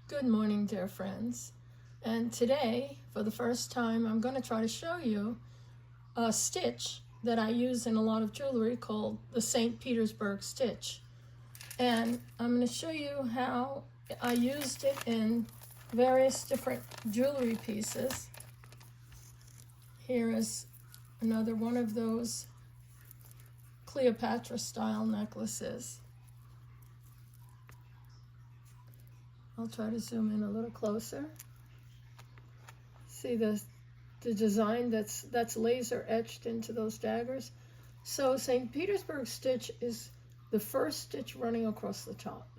Good morning, dear friends. And today, for the first time, I'm going to try to show you a stitch that I use in a lot of jewelry called the St. Petersburg stitch. And I'm going to show you how I used it in various different jewelry pieces. Here is another one of those Cleopatra style necklaces. I'll try to zoom in a little closer. See the design that's laser etched into those daggers. So St. Petersburg stitch is the first stitch running across the top.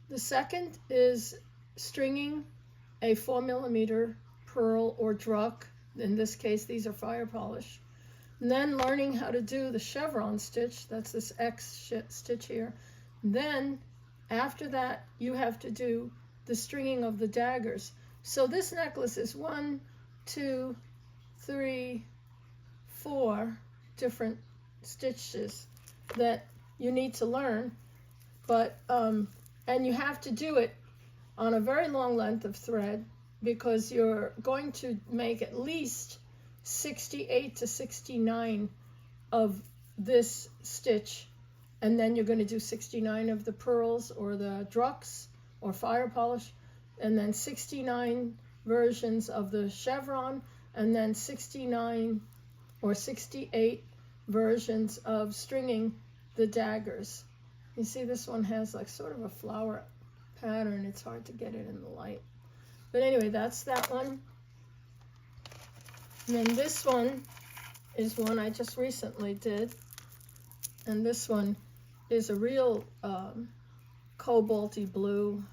The second is stringing a 4mm pearl or druck. In this case, these are fire polish. And then learning how to do the chevron stitch. That's this X stitch here. And then after that, you have to do the stringing of the daggers. So this necklace is 1, 2, 3, 4 different stitches that you need to learn, but and you have to do it on a very long length of thread because you're going to make at least 68 to 69 of this stitch, and then you're going to do 69 of the pearls or the drucks or fire polish, and then 69 versions of the chevron, and then 69 or 68 versions of stringing the daggers. You see this one has like sort of a flower pattern. It's hard to get it in the light. But anyway, that's that one. And then this one is one I just recently did. And this one is a real cobalty blue,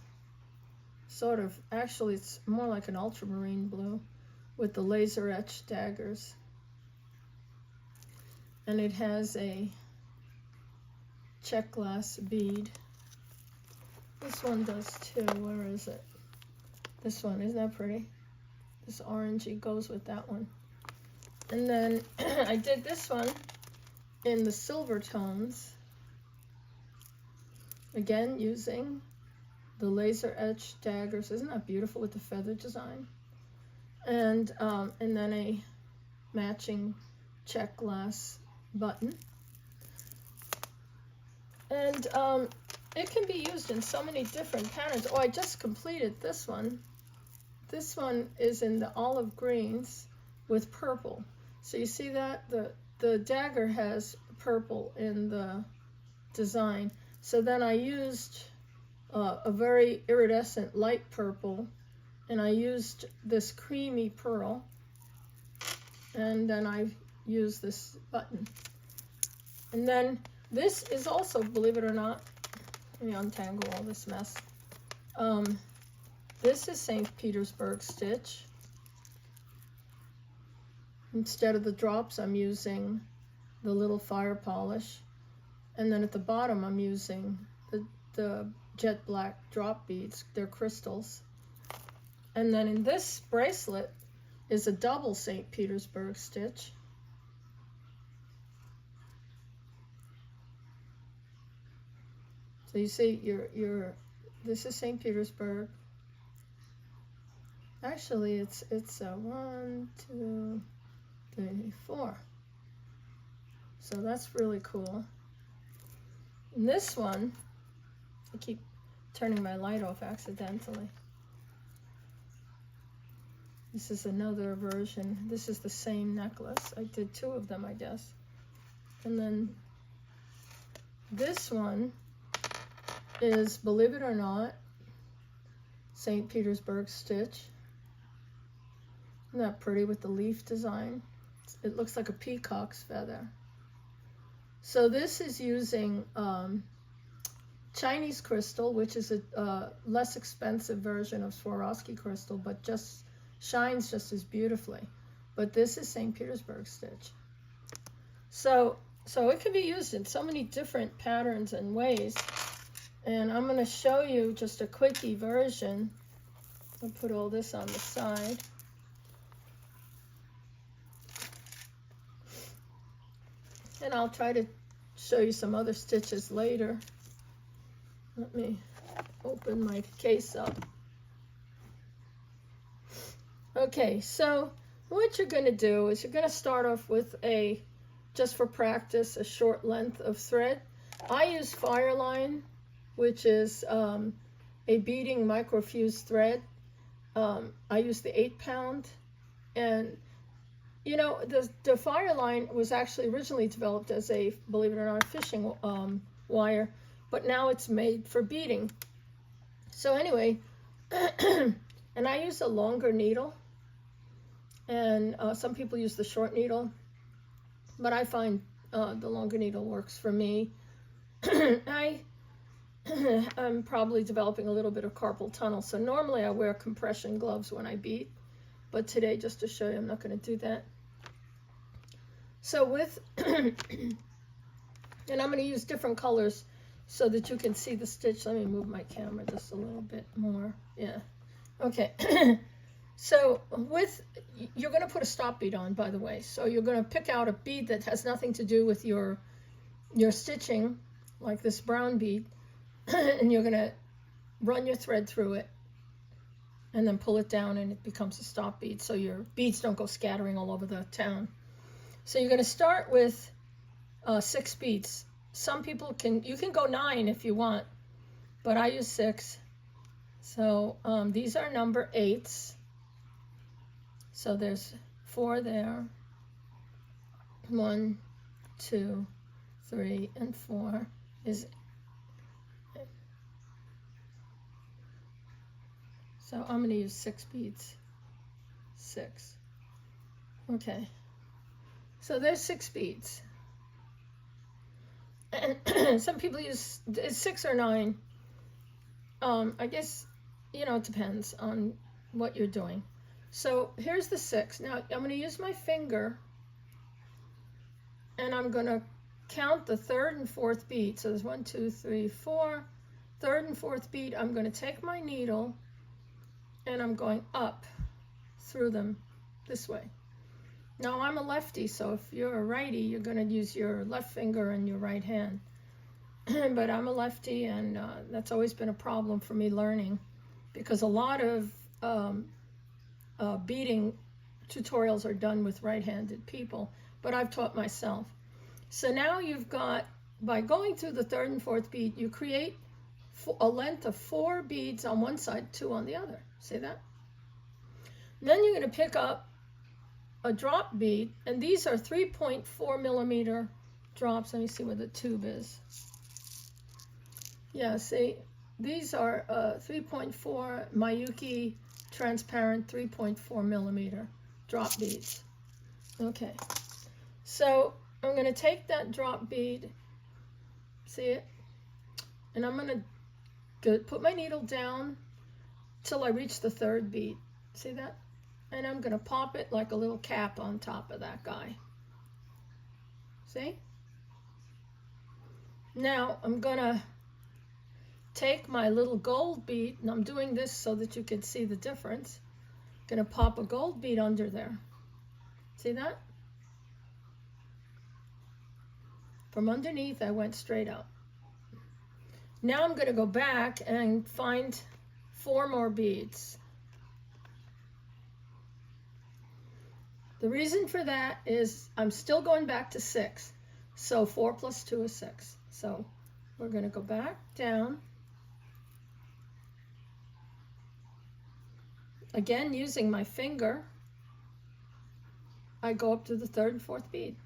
sort of, actually it's more like an ultramarine blue with the laser etched daggers. And it has a check glass bead. This one does too. Where is it? This one, isn't that pretty? This orangey goes with that one. And then I did this one in the silver tones, again using the laser etched daggers. Isn't that beautiful with the feather design? And then a matching check glass button. And it can be used in so many different patterns. Oh, I just completed this one. This one is in the olive greens with purple. So you see that the dagger has purple in the design. So then I used a very iridescent light purple, and I used this creamy pearl, and then I used this button. And then this is also, believe it or not, let me untangle all this mess. This is St. Petersburg stitch. Instead of the drops, I'm using the little fire polish. And then at the bottom, I'm using the jet black drop beads. They're crystals. And then in this bracelet is a double St. Petersburg stitch. So you see, this is St. Petersburg. Actually, it's 1, 2, 3, 4. So that's really cool. And this one, I keep turning my light off accidentally. This is another version. This is the same necklace. I did 2 of them, I guess. And then this one is, believe it or not, St. Petersburg stitch. Isn't that pretty with the leaf design? It looks like a peacock's feather. So this is using Chinese crystal, which is a less expensive version of Swarovski crystal, but just shines just as beautifully. But this is St. Petersburg stitch. So it can be used in so many different patterns and ways. And I'm going to show you just a quickie version. I'll put all this on the side. And I'll try to show you some other stitches later. Let me open my case up. Okay, so what you're going to do is you're going to start off with just for practice, a short length of thread. I use Fireline, which is a beading microfused thread. I use the 8-pound, and you know, the Fireline was actually originally developed as a, believe it or not, fishing wire, but now it's made for beading. So anyway, and I use a longer needle, and some people use the short needle, but I find the longer needle works for me. I'm probably developing a little bit of carpal tunnel, so normally I wear compression gloves when I bead, but today, just to show you, I'm not going to do that. So with, and I'm going to use different colors so that you can see the stitch. Let me move my camera just a little bit more. Yeah. Okay. So you're going to put a stop bead on, by the way. So you're going to pick out a bead that has nothing to do with your stitching, like this brown bead, and you're going to run your thread through it and then pull it down, and it becomes a stop bead so your beads don't go scattering all over the town. So you're going to start with 6 beads. Some people you can go 9 if you want, but I use 6. So these are number 8s. So there's 4 there. 1, 2, 3, and 4 is. So I'm going to use 6 beads. 6. Okay. So there's 6 beads. And some people use 6 or 9. I guess, you know, it depends on what you're doing. So here's the 6. Now I'm going to use my finger, and I'm going to count the 3rd and 4th bead. So there's 1, 2, 3, 4. 3rd and 4th bead, I'm going to take my needle, and I'm going up through them this way. Now I'm a lefty, so if you're a righty, you're going to use your left finger and your right hand. But I'm a lefty, and that's always been a problem for me learning, because a lot of beading tutorials are done with right-handed people, but I've taught myself. So now you've got, by going through the 3rd and 4th bead, you create a length of 4 beads on one side, 2 on the other. See that? And then you're going to pick up a drop bead, and these are 3.4 millimeter drops. Let me see where the tube is. Yeah, see, these are 3.4 Miyuki transparent 3.4 millimeter drop beads. Okay, so I'm going to take that drop bead, see it, and I'm going to put my needle down till I reach the 3rd bead. See that? And I'm going to pop it like a little cap on top of that guy. See? Now I'm going to take my little gold bead, and I'm doing this so that you can see the difference. I'm going to pop a gold bead under there. See that? From underneath, I went straight up. Now I'm going to go back and find 4 more beads. The reason for that is I'm still going back to 6. So 4 plus 2 is 6. So we're going to go back down. Again, using my finger, I go up to the 3rd and 4th bead.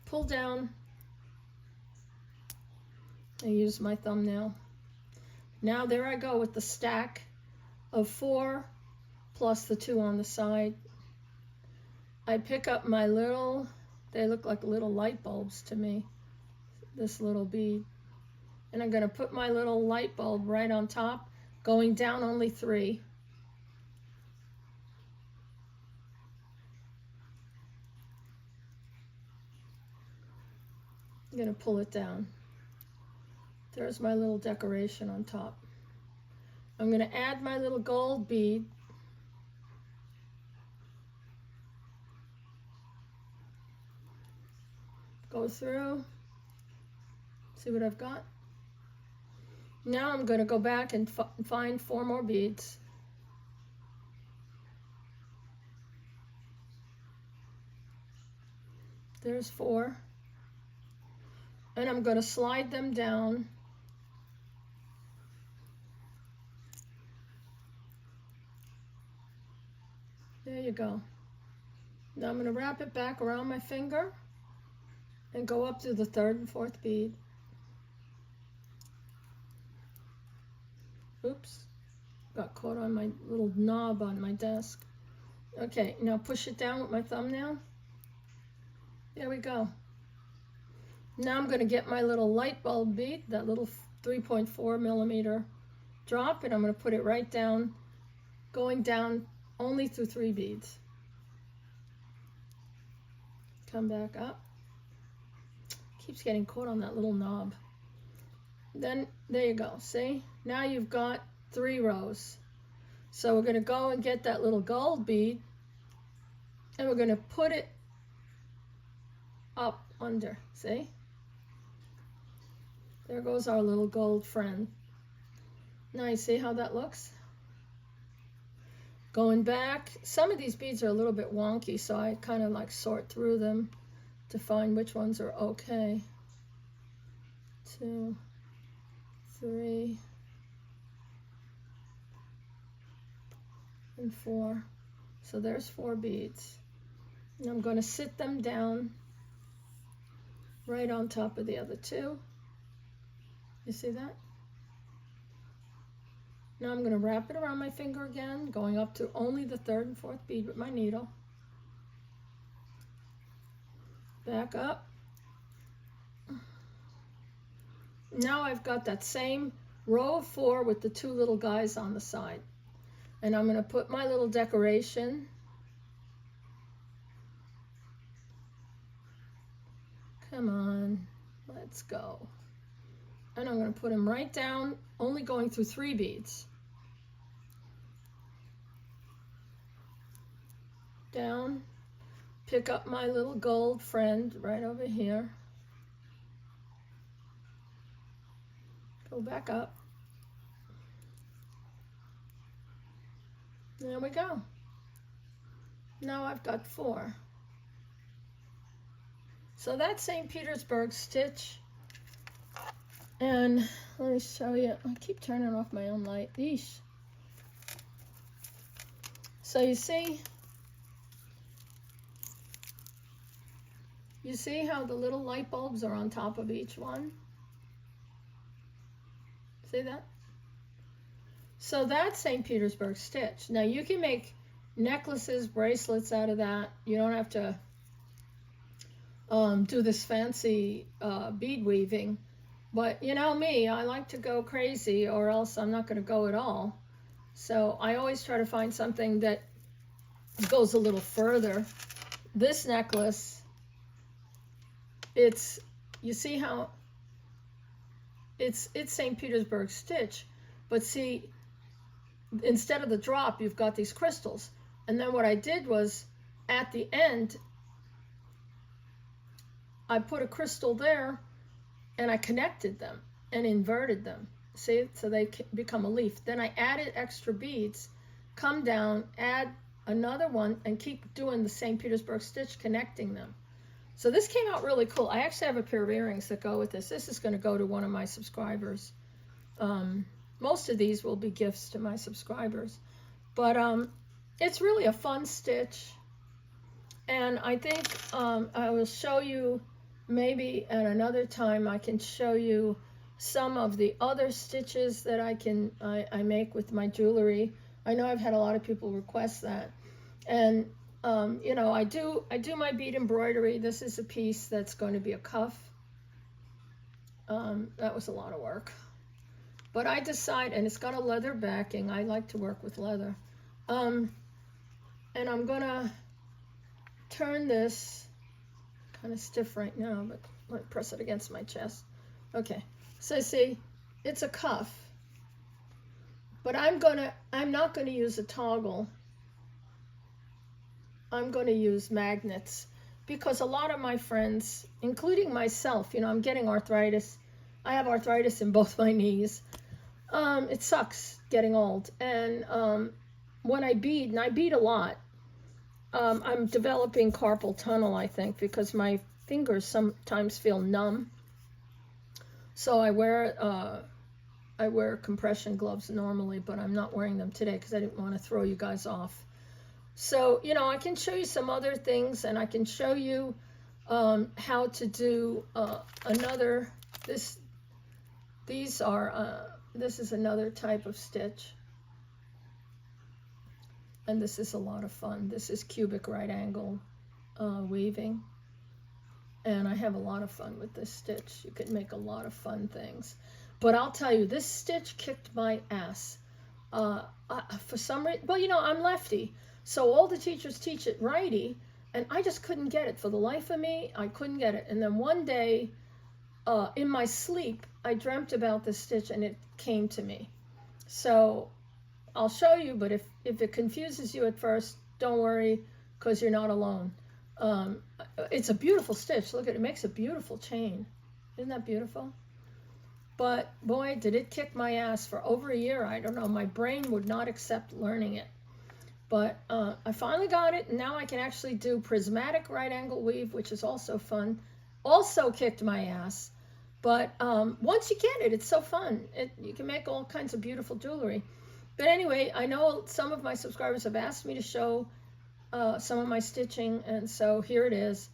Pull down. I use my thumbnail. Now there I go with the stack of 4 plus the 2 on the side. I pick up my little, they look like little light bulbs to me, this little bead. And I'm going to put my little light bulb right on top, going down only 3. I'm going to pull it down. There's my little decoration on top. I'm going to add my little gold bead. Go through, See what I've got? Now I'm going to go back and find 4 more beads. There's 4. And I'm going to slide them down. There you go. Now I'm going to wrap it back around my finger and go up to the 3rd and 4th bead. Oops, got caught on my little knob on my desk. Okay, now push it down with my thumbnail. There we go. Now I'm going to get my little light bulb bead, that little 3.4 millimeter drop, and I'm going to put it right down, going down only through 3 beads. Come back up. Keeps getting caught on that little knob. Then there you go. See, now you've got 3 rows. So we're going to go and get that little gold bead, and we're going to put it up under. See, there goes our little gold friend. Now you see how that looks? Going back, some of these beads are a little bit wonky, so I kind of like sort through them to find which ones are okay. 2, 3, and 4. So there's 4 beads. And I'm going to sit them down right on top of the other 2. You see that? Now I'm going to wrap it around my finger again, going up to only the 3rd and 4th bead with my needle. Back up. Now I've got that same row of 4 with the 2 little guys on the side. And I'm going to put my little decoration. Come on, let's go. And I'm going to put them right down, only going through 3 beads. Down, pick up my little gold friend right over here. Go back up. There we go. Now I've got 4. So that's St. Petersburg stitch. And let me show you. I keep turning off my own light. Eesh. So you see how the little light bulbs are on top of each one? See that? So that's St. Petersburg stitch. Now you can make necklaces, bracelets out of that. You don't have to do this fancy bead weaving. But you know me, I like to go crazy or else I'm not going to go at all. So I always try to find something that goes a little further. This necklace, you see how it's St. Petersburg stitch, but see, instead of the drop, you've got these crystals. And then what I did was, at the end, I put a crystal there, and I connected them and inverted them. See, so they become a leaf. Then I added extra beads, come down, add another one, and keep doing the St. Petersburg stitch, connecting them. So this came out really cool. I actually have a pair of earrings that go with this. This is going to go to one of my subscribers. Most of these will be gifts to my subscribers. But it's really a fun stitch. And I think I will show you, maybe at another time, I can show you some of the other stitches that I make with my jewelry. I know I've had a lot of people request that. And you know, I do my bead embroidery. This is a piece that's going to be a cuff. That was a lot of work. But I decide, and it's got a leather backing. I like to work with leather. And I'm going to turn this, kind of stiff right now, but let me press it against my chest. Okay, so see, it's a cuff. But I'm not going to use a toggle. I'm going to use magnets, because a lot of my friends, including myself, you know, I'm getting arthritis, I have arthritis in both my knees. It sucks getting old. And when I bead, and I bead a lot, I'm developing carpal tunnel, I think, because my fingers sometimes feel numb. So I wear compression gloves normally, but I'm not wearing them today because I didn't want to throw you guys off. So, you know, I can show you some other things, and I can show you how to do another, this is another type of stitch. And this is a lot of fun. This is cubic right angle weaving. And I have a lot of fun with this stitch. You can make a lot of fun things. But I'll tell you, this stitch kicked my ass. For some reason, well, you know, I'm lefty. So all the teachers teach it righty. And I just couldn't get it. For the life of me, I couldn't get it. And then one day, in my sleep, I dreamt about this stitch and it came to me. So I'll show you, but if it confuses you at first, don't worry, because you're not alone. It's a beautiful stitch. Look at it. It makes a beautiful chain. Isn't that beautiful? But boy, did it kick my ass for over a year. I don't know. My brain would not accept learning it. But I finally got it, and now I can actually do prismatic right angle weave, which is also fun. Also kicked my ass. But once you get it, it's so fun. You can make all kinds of beautiful jewelry. But anyway, I know some of my subscribers have asked me to show some of my stitching, and so here it is.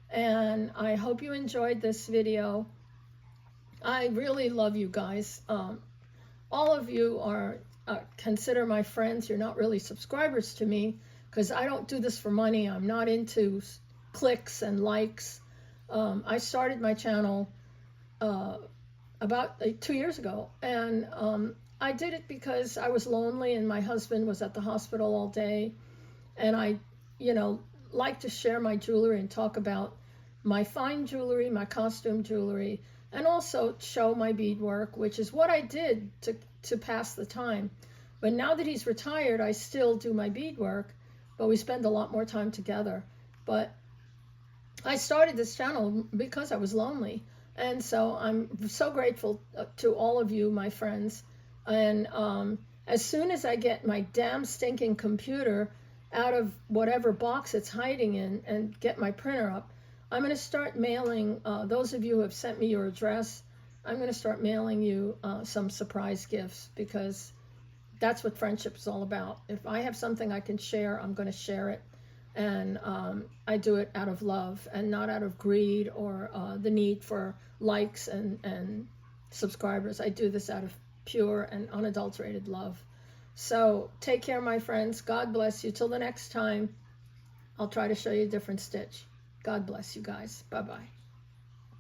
And I hope you enjoyed this video. I really love you guys. All of you are consider my friends. You're not really subscribers to me because I don't do this for money. I'm not into clicks and likes. I started my channel about 2 years ago, and I did it because I was lonely and my husband was at the hospital all day, and I, you know, like to share my jewelry and talk about my fine jewelry, my costume jewelry, and also show my beadwork, which is what I did to pass the time. But now that he's retired, I still do my beadwork, but we spend a lot more time together. But I started this channel because I was lonely, and so I'm so grateful to all of you, my friends. And as soon as I get my damn stinking computer out of whatever box it's hiding in and get my printer up, I'm going to start mailing, those of you who have sent me your address, I'm going to start mailing you some surprise gifts, because that's what friendship is all about. If I have something I can share, I'm going to share it. And I do it out of love and not out of greed or the need for likes and subscribers. I do this out of pure and unadulterated love. So take care, my friends. God bless you. Till the next time, I'll try to show you a different stitch. God bless you guys. Bye-bye.